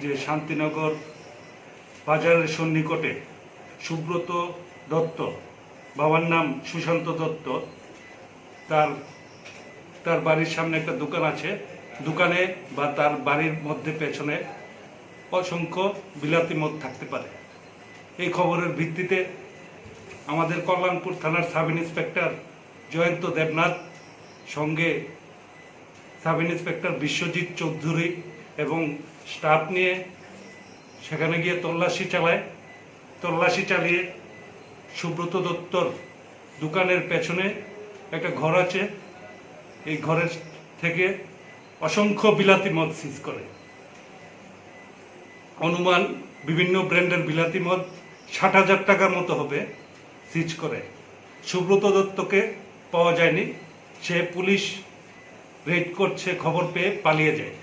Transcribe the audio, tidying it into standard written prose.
যে শান্তিনগর বাজারের সন্নিকটে সুব্রত দত্ত, বাবার নাম সুশান্ত দত্ত, তার বাড়ির সামনে একটা দোকান আছে। দোকানে বা তার বাড়ির মধ্যে পেছনে অসংখ্য বিলাতি মদ থাকতে পারে। এই খবরের ভিত্তিতে আমাদের কল্যাণপুর থানার সাব ইন্সপেক্টর জয়ন্ত দেবনাথ সঙ্গে সাব ইন্সপেক্টর বিশ্বজিৎ চৌধুরী এবং স্টাফ নিয়ে সেখানে গিয়ে তল্লাশি চালিয়ে সুব্রত দত্তর দোকানের পেছনে একটা ঘর আছে, এই ঘরের থেকে অসংখ্য বিলাতি মদ সিজ করে। অনুমান বিভিন্ন ব্র্যান্ডের বিলাতি মদ 60,000 টাকার মতো হবে সিজ করে। সুব্রত দত্তকে পাওয়া যায়নি, সে পুলিশ রেড করছে খবর পেয়ে পালিয়ে যায়।